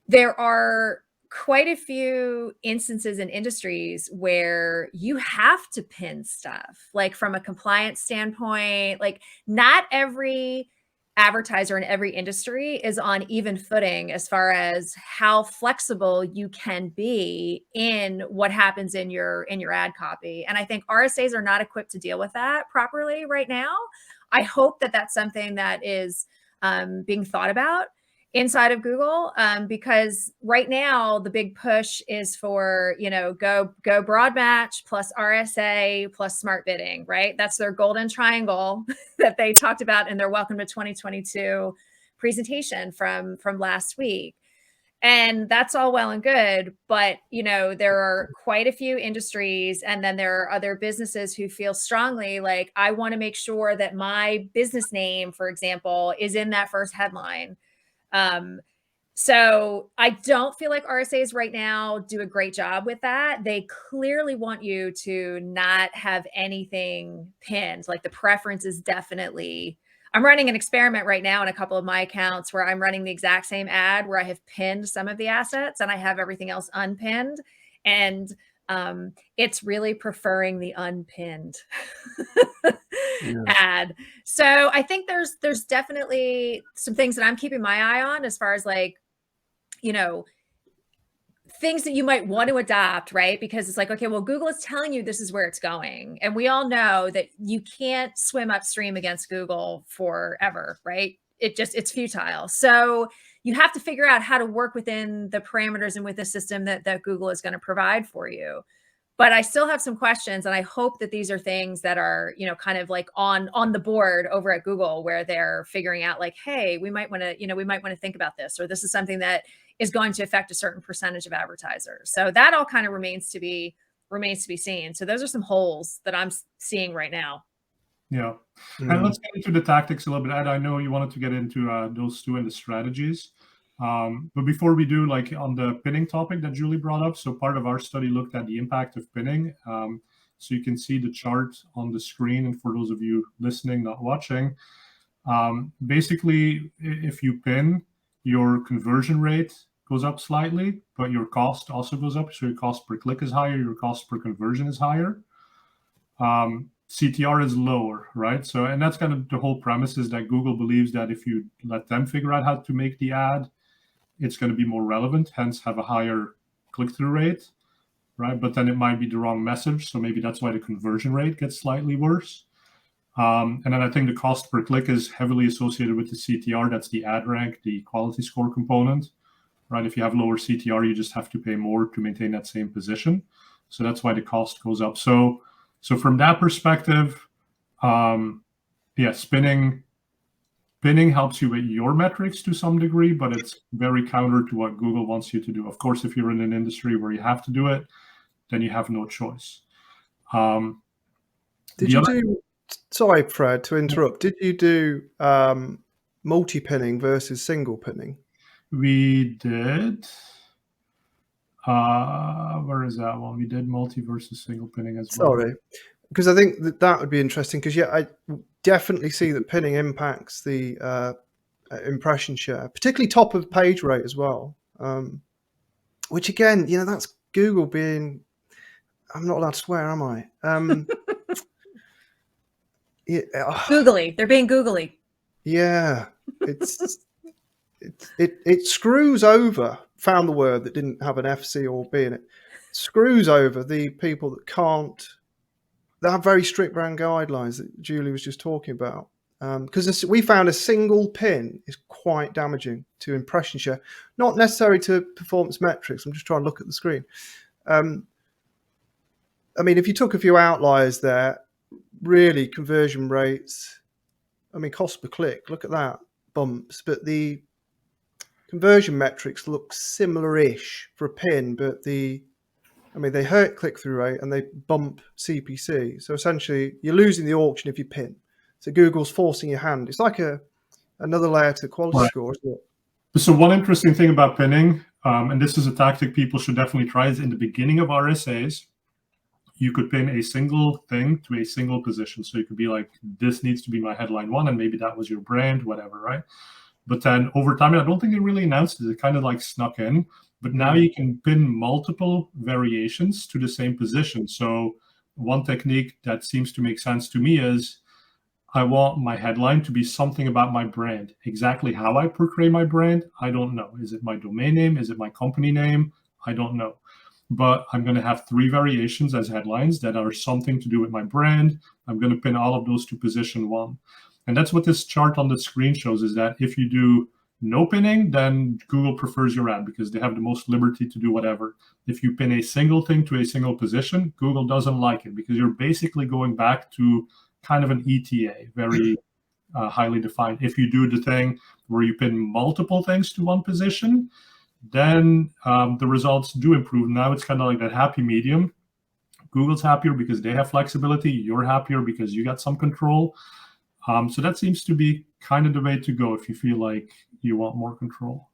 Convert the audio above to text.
there are quite a few instances in industries where you have to pin stuff, like from a compliance standpoint. Like, not every advertiser in every industry is on even footing as far as how flexible you can be in what happens in your ad copy. And I think RSAs are not equipped to deal with that properly right now. I hope that that's something that is being thought about inside of Google, because right now the big push is for, go broad match plus RSA plus smart bidding, right? That's their golden triangle that they talked about in their Welcome to 2022 presentation from last week. And that's all well and good, but there are quite a few industries, and then there are other businesses who feel strongly like, I want to make sure that my business name, for example, is in that first headline. So I don't feel like RSAs right now do a great job with that. They clearly want you to not have anything pinned. Like, the preference is definitely, I'm running an experiment right now in a couple of my accounts where I'm running the exact same ad where I have pinned some of the assets and I have everything else unpinned. And it's really preferring the unpinned ad. So I think there's definitely some things that I'm keeping my eye on as far as, like, things that you might want to adopt, right? Because it's like, okay, well, Google is telling you this is where it's going. And we all know that you can't swim upstream against Google forever, right? It's futile. So you have to figure out how to work within the parameters and with the system that Google is going to provide for you. But I still have some questions, and I hope that these are things that are, kind of like on the board over at Google, where they're figuring out like, hey, we might want to think about this, or this is something that is going to affect a certain percentage of advertisers. So that all kind of remains to be seen. So those are some holes that I'm seeing right now. Yeah. And let's get into the tactics a little bit. Ed, I know you wanted to get into those two and the strategies. But before we do, like on the pinning topic that Julie brought up, so part of our study looked at the impact of pinning. So you can see the chart on the screen. And for those of you listening, not watching, basically, if you pin, your conversion rate goes up slightly, but your cost also goes up. So your cost per click is higher, your cost per conversion is higher. CTR is lower, right? So, and that's kind of the whole premise, is that Google believes that if you let them figure out how to make the ad, it's going to be more relevant, hence have a higher click-through rate, right? But then it might be the wrong message. So maybe that's why the conversion rate gets slightly worse. And then I think the cost per click is heavily associated with the CTR. That's the ad rank, the quality score component, right? If you have lower CTR, you just have to pay more to maintain that same position. So that's why the cost goes up. So from that perspective, pinning helps you with your metrics to some degree, but it's very counter to what Google wants you to do. Of course, if you're in an industry where you have to do it, then you have no choice. Sorry, Fred, to interrupt. Did you do multi-pinning versus single pinning? We did. Where is that one? We did multi versus single pinning as well. Sorry, because I think that would be interesting, because I definitely see that pinning impacts the impression share, particularly top of page rate as well. Which again, that's Google being, I'm not allowed to swear, am I? Googly. They're being googly. Yeah. It screws over, found the word that didn't have an FC or B in it, screws over the people that have very strict brand guidelines that Julie was just talking about. Because we found a single pin is quite damaging to impression share, not necessarily to performance metrics. I'm just trying to look at the screen. I mean, if you took a few outliers there, really conversion rates, cost per click, look at that, bumps, but the conversion metrics look similar-ish for a pin, but they hurt click-through rate and they bump CPC. So essentially, you're losing the auction if you pin. So Google's forcing your hand. It's like another layer to quality score, isn't it? So one interesting thing about pinning, and this is a tactic people should definitely try, is in the beginning of RSAs, you could pin a single thing to a single position. So you could be like, this needs to be my headline one, and maybe that was your brand, whatever, right? But then over time, and I don't think it really announced it. It kind of like snuck in. But now you can pin multiple variations to the same position. So one technique that seems to make sense to me is I want my headline to be something about my brand. Exactly how I portray my brand, I don't know. Is it my domain name? Is it my company name? I don't know. But I'm going to have 3 variations as headlines that are something to do with my brand. I'm going to pin all of those to position 1. And that's what this chart on the screen shows, is that if you do no pinning, then Google prefers your ad because they have the most liberty to do whatever. If you pin a single thing to a single position, Google doesn't like it because you're basically going back to kind of an ETA, very highly defined. If you do the thing where you pin multiple things to one position, then the results do improve. Now it's kind of like that happy medium. Google's happier because they have flexibility. You're happier because you got some control. So that seems to be kind of the way to go if you feel like you want more control.